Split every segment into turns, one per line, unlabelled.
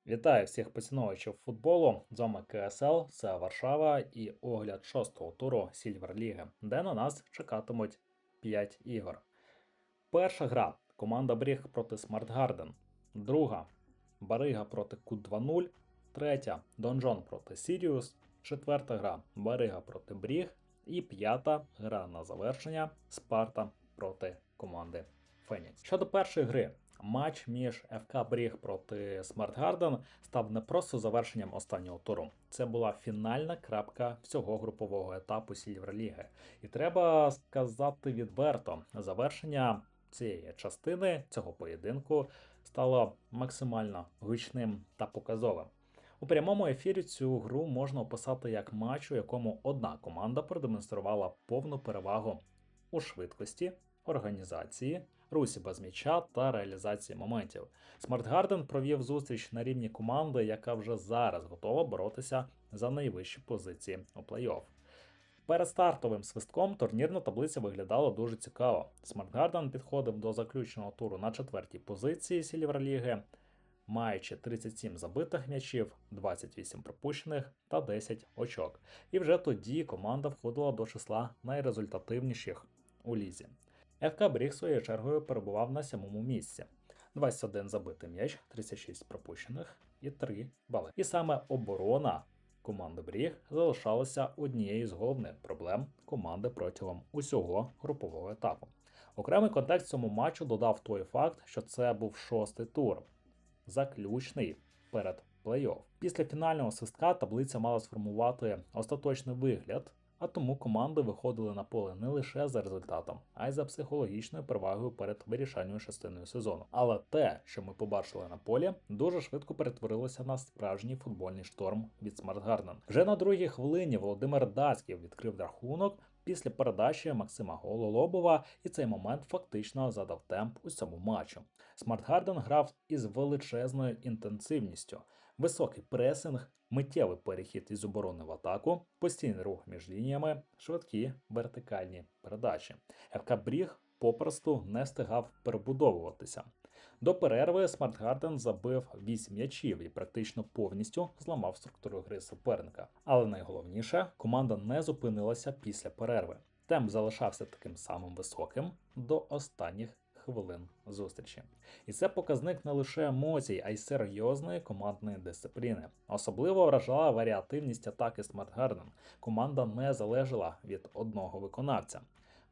Вітаю всіх поціновувачів футболу. З вами КСЛ, це Варшава і огляд шостого туру Сільвер Ліги, де на нас чекатимуть 5 ігор. Перша гра команда Бріг проти Смартгарден. Друга Барига проти Q2.0. Третя Донжон проти Сіріус. Четверта гра Барига проти Бріг. І п'ята гра на завершення Спарта проти команди Фенікс. Щодо першої гри. Матч між ФК Бріг проти Смартгарден став не просто завершенням останнього туру. Це була фінальна крапка всього групового етапу Сільверліги. І треба сказати відверто, завершення цієї частини, цього поєдинку, стало максимально гучним та показовим. У прямому ефірі цю гру можна описати як матч, у якому одна команда продемонструвала повну перевагу у швидкості, організації, русі без м'яча та реалізації моментів. Смартгарден провів зустріч на рівні команди, яка вже зараз готова боротися за найвищі позиції у плей-офф. Перед стартовим свистком турнірна таблиця виглядала дуже цікаво. Смартгарден підходив до заключного туру на 4-й позиції Сільверліги, маючи 37 забитих м'ячів, 28 пропущених та 10 очок. І вже тоді команда входила до числа найрезультативніших у лізі. ФК Бріг своєю чергою перебував на 7-му місці. 21 забитий м'яч, 36 пропущених і 3 бали. І саме оборона команди Бріг залишалася однією з головних проблем команди протягом усього групового етапу. Окремий контекст цьому матчу додав той факт, що це був 6-й тур, заключний перед плей-офф. Після фінального свистка таблиця мала сформувати остаточний вигляд, а тому команди виходили на поле не лише за результатом, а й за психологічною перевагою перед вирішальною частиною сезону. Але те, що ми побачили на полі, дуже швидко перетворилося на справжній футбольний шторм від Смартгарден. Вже на другій хвилині Володимир Дацьків відкрив рахунок після передачі Максима Гололобова, і цей момент фактично задав темп у цьому матчу. Смартгарден грав із величезною інтенсивністю. Високий пресинг, миттєвий перехід із оборони в атаку, постійний рух між лініями, швидкі вертикальні передачі. ФК Бріг попросту не встигав перебудовуватися. До перерви Смартгарден забив 8 м'ячів і практично повністю зламав структуру гри суперника. Але найголовніше, команда не зупинилася після перерви. Темп залишався таким самим високим до останніх хвилин зустрічі. І це показник не лише емоцій, а й серйозної командної дисципліни. Особливо вражала варіативність атаки Смартгарден. Команда не залежала від одного виконавця.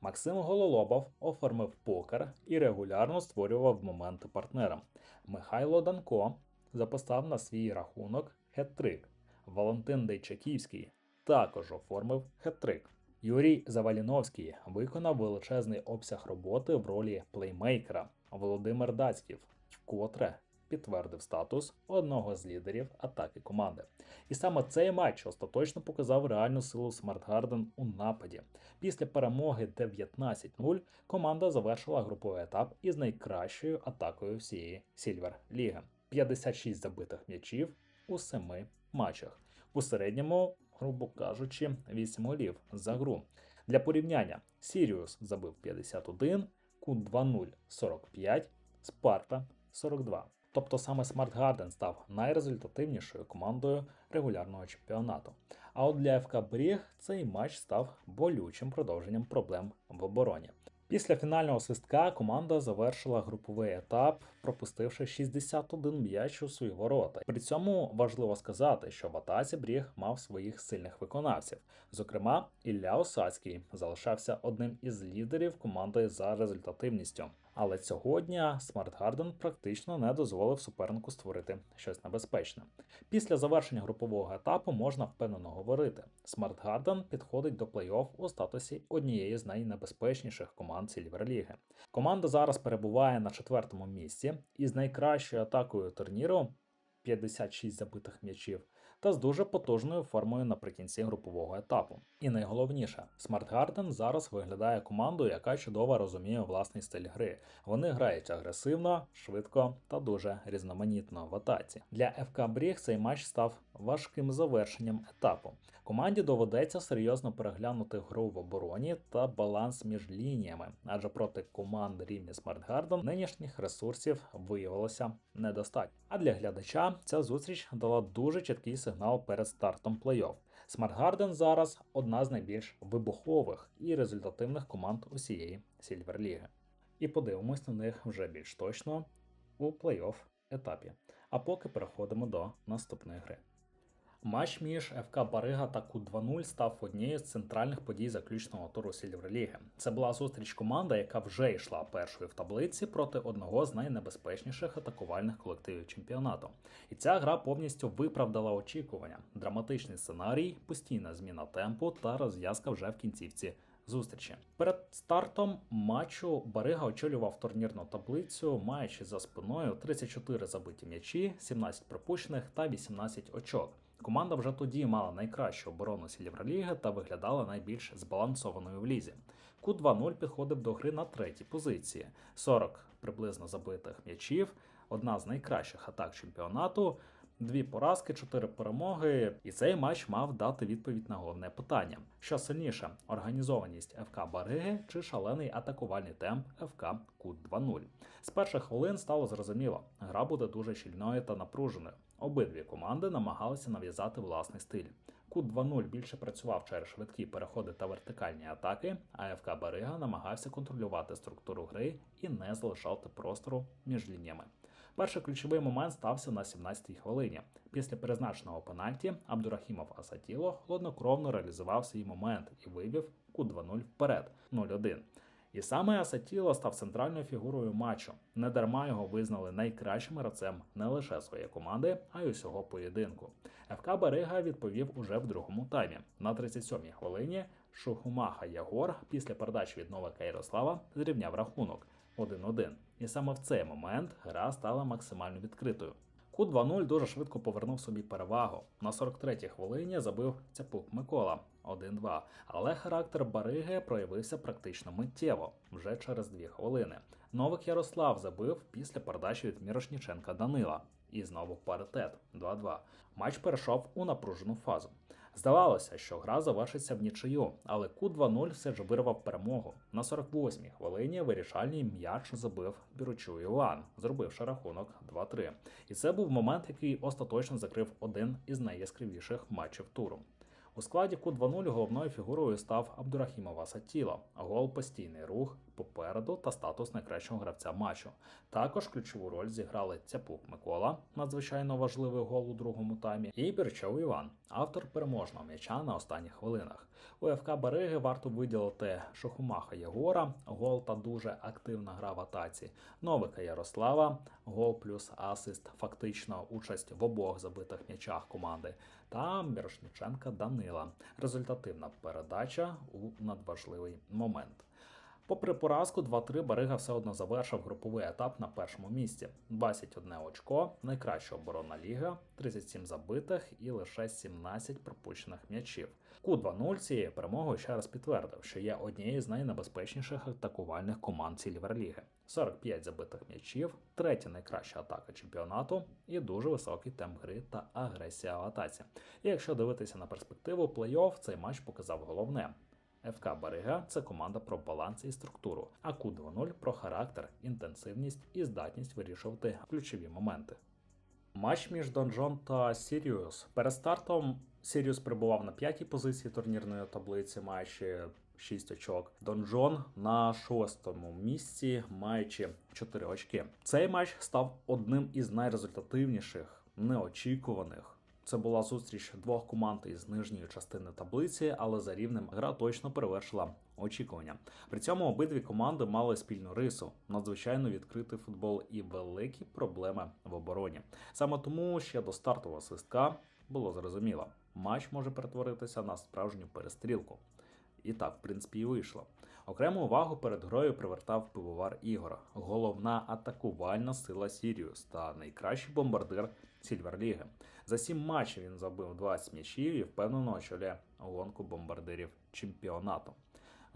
Максим Гололобов оформив покер і регулярно створював моменти партнерам. Михайло Данко записав на свій рахунок хет-трик. Валентин Дейчаківський також оформив хет-трик. Юрій Заваліновський виконав величезний обсяг роботи в ролі плеймейкера. Володимир Дацьків вкотре підтвердив статус одного з лідерів атаки команди. І саме цей матч остаточно показав реальну силу Смартгарден у нападі. Після перемоги 19-0 команда завершила груповий етап із найкращою атакою всієї Сільвер-ліги. 56 забитих м'ячів у 7 матчах. У середньому, грубо кажучи, 8 голів за гру. Для порівняння, Сіріус забив 51, Q2.0 – 45, Спарта – 42. Тобто саме Смартгарден став найрезультативнішою командою регулярного чемпіонату. А от для ФК Бріг цей матч став болючим продовженням проблем в обороні. Після фінального свистка команда завершила груповий етап, пропустивши 61 м'яч у свої ворота. При цьому важливо сказати, що в атаці Бріг мав своїх сильних виконавців. Зокрема, Ілля Осацький залишався одним із лідерів команди за результативністю. Але цього дня Смартгарден практично не дозволив супернику створити щось небезпечне. Після завершення групового етапу можна впевнено говорити, Смартгарден підходить до плей-офф у статусі однієї з найнебезпечніших команд Сільверліги. Команда зараз перебуває на 4-му місці із найкращою атакою турніру 56 забитих м'ячів та з дуже потужною формою наприкінці групового етапу. І найголовніше, Смартгарден зараз виглядає командою, яка чудово розуміє власний стиль гри. Вони грають агресивно, швидко та дуже різноманітно в атаці. Для ФК Бріг цей матч став важким завершенням етапу. Команді доведеться серйозно переглянути гру в обороні та баланс між лініями, адже проти команд рівня Smart Garden нинішніх ресурсів виявилося недостатньо. А для глядача ця зустріч дала дуже чіткий сигнал перед стартом плей-офф. Smart Garden зараз одна з найбільш вибухових і результативних команд усієї Сільверліги. І подивимось на них вже більш точно у плей-офф етапі. А поки переходимо до наступної гри. Матч між ФК Барига та Ку-2-0 став однією з центральних подій заключного туру Сільверліги. Це була зустріч команда, яка вже йшла першою в таблиці проти одного з найнебезпечніших атакувальних колективів чемпіонату. І ця гра повністю виправдала очікування. Драматичний сценарій, постійна зміна темпу та розв'язка вже в кінцівці зустрічі. Перед стартом матчу Барига очолював турнірну таблицю, маючи за спиною 34 забиті м'ячі, 17 пропущених та 18 очок. Команда вже тоді мала найкращу оборону Сільверліги та виглядала найбільш збалансованою в лізі. Ку-2-0 підходив до гри на третій позиції. 40 приблизно забитих м'ячів, одна з найкращих атак чемпіонату, 2 поразки, 4 перемоги, і цей матч мав дати відповідь на головне питання. Що сильніше – організованість ФК Бариги чи шалений атакувальний темп ФК Ку-2-0? З перших хвилин стало зрозуміло – гра буде дуже щільною та напруженою. Обидві команди намагалися нав'язати власний стиль. Ку-2-0 більше працював через швидкі переходи та вертикальні атаки, а ФК Барига намагався контролювати структуру гри і не залишати простору між лініями. Перший ключовий момент стався на 17-й хвилині. Після призначеного пенальті Абдурахімов Асатіло хладнокровно реалізував свій момент і вивів Ку-2-0 вперед 0-1. І саме Асатіло став центральною фігурою матчу. Недарма його визнали найкращим гравцем не лише своєї команди, а й усього поєдинку. ФК Барига відповів уже в другому таймі. На 37-й хвилині Шухумаха Ягор після передачі від Новака Ярослава зрівняв рахунок 1-1. І саме в цей момент гра стала максимально відкритою. Ку-2-0 дуже швидко повернув собі перевагу. На 43-й хвилині забив Цяпук Микола 1-2. Але характер Бариги проявився практично миттєво, вже через 2 хвилини. Новик Ярослав забив після передачі від Мірошніченка Данила. І знову паритет 2-2. Матч перейшов у напружену фазу. Здавалося, що гра завершиться в нічию, але Ку-2-0 все ж вирвав перемогу. На 48-й хвилині вирішальний м'яч забив Біручу Іван, зробивши рахунок 2-3. І це був момент, який остаточно закрив один із найяскравіших матчів туру. У складі Ку-2-0 головною фігурою став Абдурахімов Асатіло, гол постійний рух попереду та статус найкращого гравця матчу. Також ключову роль зіграли Цяпук Микола, надзвичайно важливий гол у другому таймі, і Бірчов Іван, автор переможного м'яча на останніх хвилинах. У ФК Бариги варто виділити Шухумаха Єгора, гол та дуже активна гра в атаці, Новика Ярослава, гол плюс асист, фактично участь в обох забитих м'ячах команди, та Мірошніченка Данила. Результативна передача у надважливий момент. Попри поразку 2-3, Барига все одно завершив груповий етап на першому місці. 21 очко, найкраща оборонна ліга, 37 забитих і лише 17 пропущених м'ячів. Ку-2-0 цією перемогою ще раз підтвердив, що є однією з найнебезпечніших атакувальних команд Сільверліги. 45 забитих м'ячів, третя найкраща атака чемпіонату і дуже високий темп гри та агресія в атаці. І якщо дивитися на перспективу плей-офф, цей матч показав головне. ФК Барига – це команда про баланс і структуру, а Ку-2-0 – про характер, інтенсивність і здатність вирішувати ключові моменти. Матч між Донжон та Сіріус. Перед стартом Сіріус перебував на 5-й позиції турнірної таблиці, маючи 6 очок. Донжон на 6-му місці, маючи 4 очки. Цей матч став одним із найрезультативніших, неочікуваних. Це була зустріч двох команд із нижньої частини таблиці, але за рівнем гра точно перевершила очікування. При цьому обидві команди мали спільну рису – надзвичайно відкритий футбол і великі проблеми в обороні. Саме тому ще до стартового свистка було зрозуміло – матч може перетворитися на справжню перестрілку. І так, в принципі, і вийшло. Окрему увагу перед грою привертав пивовар Ігор, головна атакувальна сила Сіріус та найкращий бомбардир Сільверліги. За 7 матчів він забив 20 м'ячів і впевнено очолює гонку бомбардирів чемпіонату.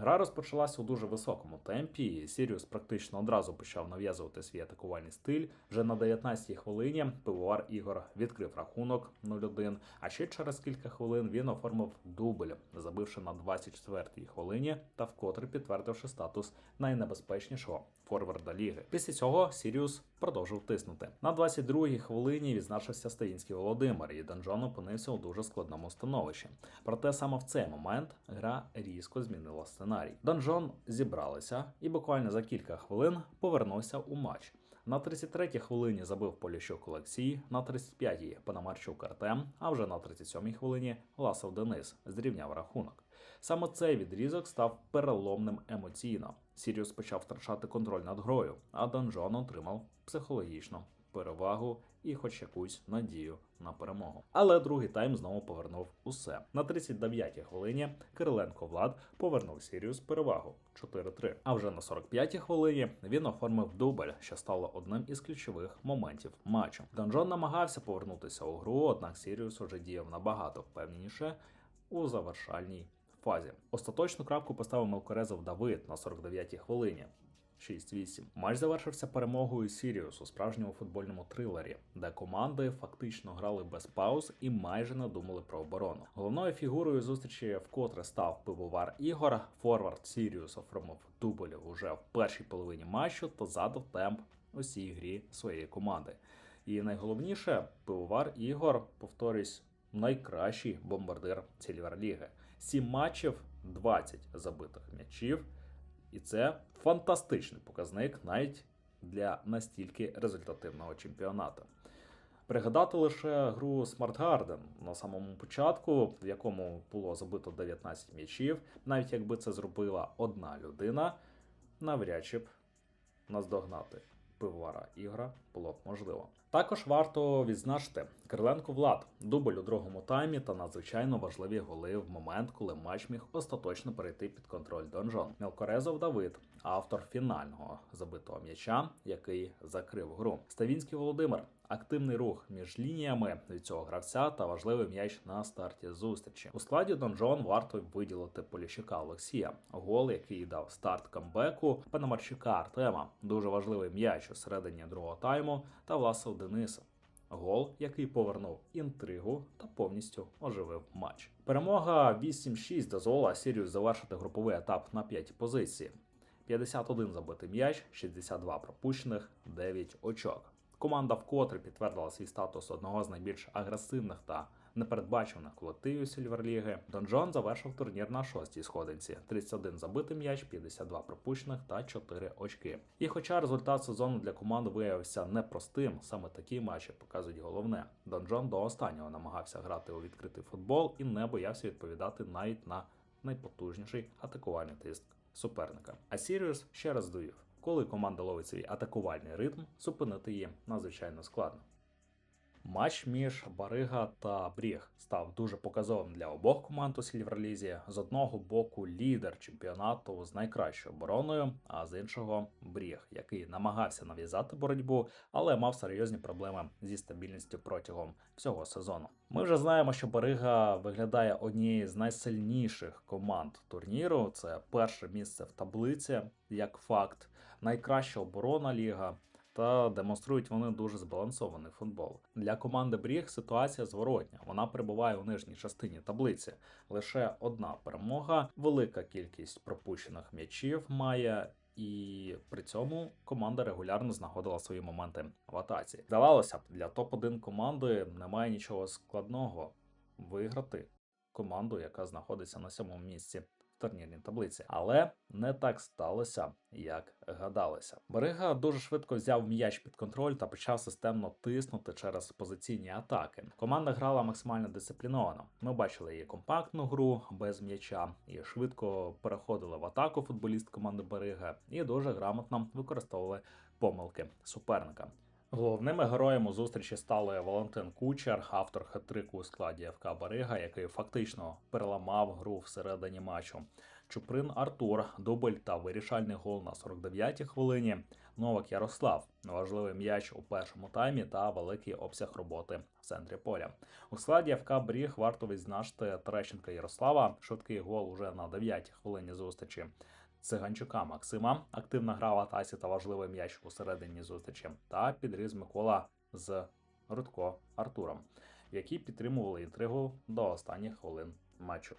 Гра розпочалася у дуже високому темпі, і Сіріус практично одразу почав нав'язувати свій атакувальний стиль. Вже на 19-й хвилині пивовар Ігор відкрив рахунок 0-1, а ще через кілька хвилин він оформив дубль, забивши на 24-й хвилині та вкотре підтвердивши статус найнебезпечнішого форварда ліги. Після цього Сіріус продовжив тиснути. На 22-й хвилині відзначився Ставінський Володимир, і Данджон опинився у дуже складному становищі. Проте саме в цей момент гра різко змінила сценарій. Данджон зібралися і буквально за кілька хвилин повернувся у матч. На 33-й хвилині забив Поліщук Олексій, на 35-й Пономарчук Артем, а вже на 37-й хвилині Власов Денис зрівняв рахунок. Саме цей відрізок став переломним емоційно. Сіріус почав втрачати контроль над грою, а Данджон отримав психологічну перевагу і хоч якусь надію на перемогу. Але другий тайм знову повернув усе. На 39-й хвилині Кириленко Влад повернув Сіріус перевагу 4-3. А вже на 45-й хвилині він оформив дубль, що стало одним із ключових моментів матчу. Данджон намагався повернутися у гру, однак Сіріус уже діяв набагато впевненіше у завершальній фазі. Остаточну крапку поставив Мелкорезов Давид на 49-й хвилині. 6-8. Матч завершився перемогою Сіріус у справжньому футбольному трилері, де команди фактично грали без пауз і майже не думали про оборону. Головною фігурою зустрічі вкотре став пивовар Ігор. Форвард Сіріус оформив дубль уже в першій половині матчу та задав темп усій грі своєї команди. І найголовніше, пивовар Ігор, повторюсь, найкращий бомбардир Сільверліги. 7 матчів, 20 забитих м'ячів. І це фантастичний показник навіть для настільки результативного чемпіонату. Пригадати лише гру Смартгарден на самому початку, в якому було забито 19 м'ячів, навіть якби це зробила одна людина, навряд чи б наздогнати пивовара Ігора було б можливо. Також варто відзначити Кириленко Влад, дубль у другому таймі та надзвичайно важливі голи в момент, коли матч міг остаточно перейти під контроль Данджон. Мелкорезов Давид, автор фінального забитого м'яча, який закрив гру. Ставінський Володимир, активний рух між лініями від цього гравця та важливий м'яч на старті зустрічі. У складі Данджон варто виділити Поліщука Олексія, гол, який дав старт камбеку, Пономарчука Артема, дуже важливий м'яч у середині другого тайму, та Власов Дениса. Гол, який повернув інтригу та повністю оживив матч. Перемога 8-6 дозволила Сіріус завершити груповий етап на 5-й позиції. 51 забитий м'яч, 62 пропущених, 9 очок. Команда вкотре підтвердила свій статус одного з найбільш агресивних та непередбачуваних колективів Сільверліги. Данджон завершив турнір на 6-й сходинці. 31 забитий м'яч, 52 пропущених та 4 очки. І хоча результат сезону для команди виявився непростим, саме такі матчі показують головне. Данджон до останнього намагався грати у відкритий футбол і не боявся відповідати навіть на найпотужніший атакувальний тиск суперника. А Сіріус ще раз довів, коли команда ловить свій атакувальний ритм, зупинити її надзвичайно складно. Матч між Барига та Бріг став дуже показовим для обох команд у Сільверлізі. З одного боку лідер чемпіонату з найкращою обороною, а з іншого Бріг, який намагався нав'язати боротьбу, але мав серйозні проблеми зі стабільністю протягом всього сезону. Ми вже знаємо, що Барига виглядає однією з найсильніших команд турніру. Це перше місце в таблиці, як факт, найкраща оборона ліга. Та демонструють вони дуже збалансований футбол. Для команди Бріг ситуація зворотня. Вона перебуває у нижній частині таблиці. Лише одна перемога, велика кількість пропущених м'ячів має, і при цьому команда регулярно знаходила свої моменти в атаці. Здавалося б, для топ-1 команди немає нічого складного виграти команду, яка знаходиться на 7-му місці турнірній таблиці. Але не так сталося, як гадалося. Барига дуже швидко взяв м'яч під контроль та почав системно тиснути через позиційні атаки. Команда грала максимально дисципліновано. Ми бачили її компактну гру без м'яча, і швидко переходили в атаку футболіст команди Барига і дуже грамотно використовували помилки суперника. Головними героями у зустрічі стали Валентин Кучер, автор хет-трику у складі ФК Барига, який фактично переламав гру всередині матчу. Чуприн Артур, дубль та вирішальний гол на 49-й хвилині. Новак Ярослав, важливий м'яч у першому таймі та великий обсяг роботи в центрі поля. У складі ФК Бріг варто відзначити Терещенка Ярослава, швидкий гол уже на 9-й хвилині зустрічі. Циганчука Максима, активна гра в атаці та важливий м'яч у середині зустрічі, та підріз Микола з Рудько Артуром, які підтримували інтригу до останніх хвилин матчу.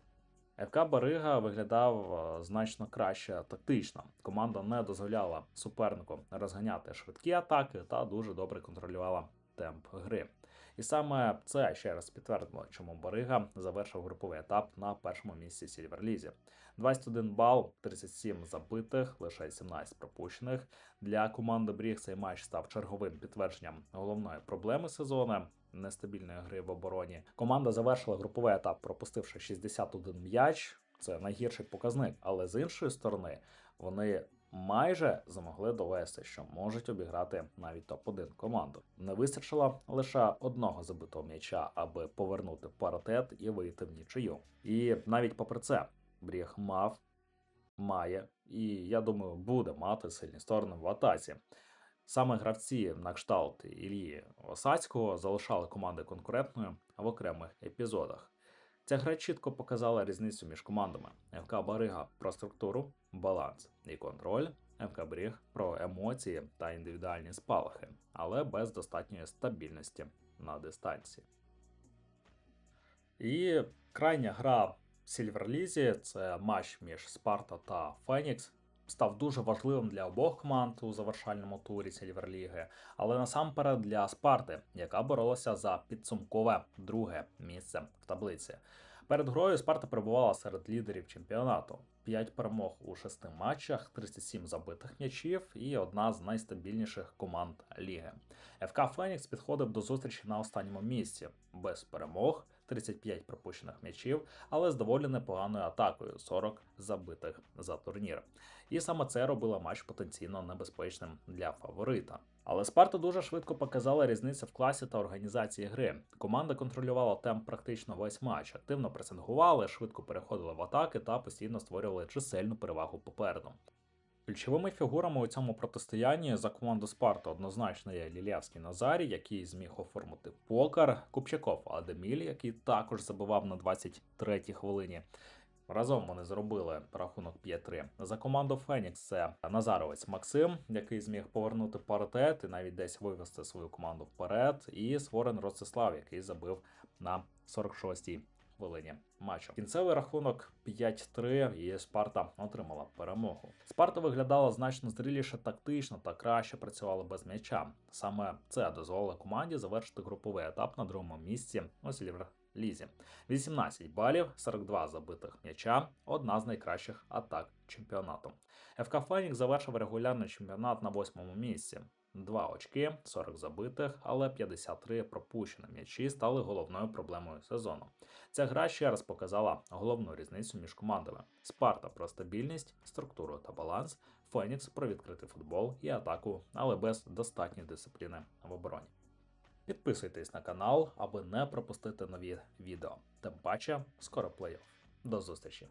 ФК Барига виглядав значно краще тактично. Команда не дозволяла супернику розганяти швидкі атаки та дуже добре контролювала темп гри. І саме це ще раз підтвердило, чому Барига завершив груповий етап на першому місці Сільверлізі. 21 бал, 37 забитих, лише 17 пропущених. Для команди Бріг цей матч став черговим підтвердженням головної проблеми сезону – нестабільної гри в обороні. Команда завершила груповий етап, пропустивши 61 м'яч. Це найгірший показник, але з іншої сторони вони майже змогли довести, що можуть обіграти навіть топ-1 команду. Не вистачило лише одного забитого м'яча, аби повернути паритет і вийти в нічию. І навіть попри це, Бріг має і, я думаю, буде мати сильні сторони в атаці. Саме гравці на кшталт Іллі Осацького залишали команди конкурентною в окремих епізодах. Ця гра чітко показала різницю між командами. ФК Барига про структуру, баланс і контроль, ФК Бріг про емоції та індивідуальні спалахи, але без достатньої стабільності на дистанції. І крайня гра в Сільверлізі – це матч між Спарта та Фенікс. Став дуже важливим для обох команд у завершальному турі Сільверліги, але насамперед для Спарти, яка боролася за підсумкове друге місце в таблиці. Перед грою Спарта перебувала серед лідерів чемпіонату. 5 перемог у 6 матчах, 37 забитих м'ячів і одна з найстабільніших команд ліги. ФК Фенікс підходив до зустрічі на останньому місці. Без перемог, 35 пропущених м'ячів, але з доволі непоганою атакою – 40 забитих за турнір. І саме це робило матч потенційно небезпечним для фаворита. Але Спарта дуже швидко показала різницю в класі та організації гри. Команда контролювала темп практично весь матч, активно пресингували, швидко переходили в атаки та постійно створювали чисельну перевагу попереду. Ключовими фігурами у цьому протистоянні за команду Спарта однозначно є Лілявський Назарій, який зміг оформити покер, Купчаков Адеміль, який також забивав на 23-й хвилині. Разом вони зробили рахунок 5-3. За команду Фенікс це Назаровець Максим, який зміг повернути паритет і навіть десь вивести свою команду вперед, і Сворин Ростислав, який забив на 46-й хвилині матчу. Кінцевий рахунок 5-3, і Спарта отримала перемогу. Спарта виглядала значно зріліше тактично та краще працювала без м'яча. Саме це дозволило команді завершити груповий етап на другому місці у Сільверлізі. 18 балів, 42 забитих м'яча, одна з найкращих атак чемпіонату. ФК Фенікс завершив регулярний чемпіонат на 8-му місці. 2 очки, 40 забитих, але 53 пропущені м'ячі стали головною проблемою сезону. Ця гра ще раз показала головну різницю між командами. Спарта про стабільність, структуру та баланс, Фенікс про відкритий футбол і атаку, але без достатньої дисципліни в обороні. Підписуйтесь на канал, аби не пропустити нові відео. Тим паче, скоро плей-офф. До зустрічі!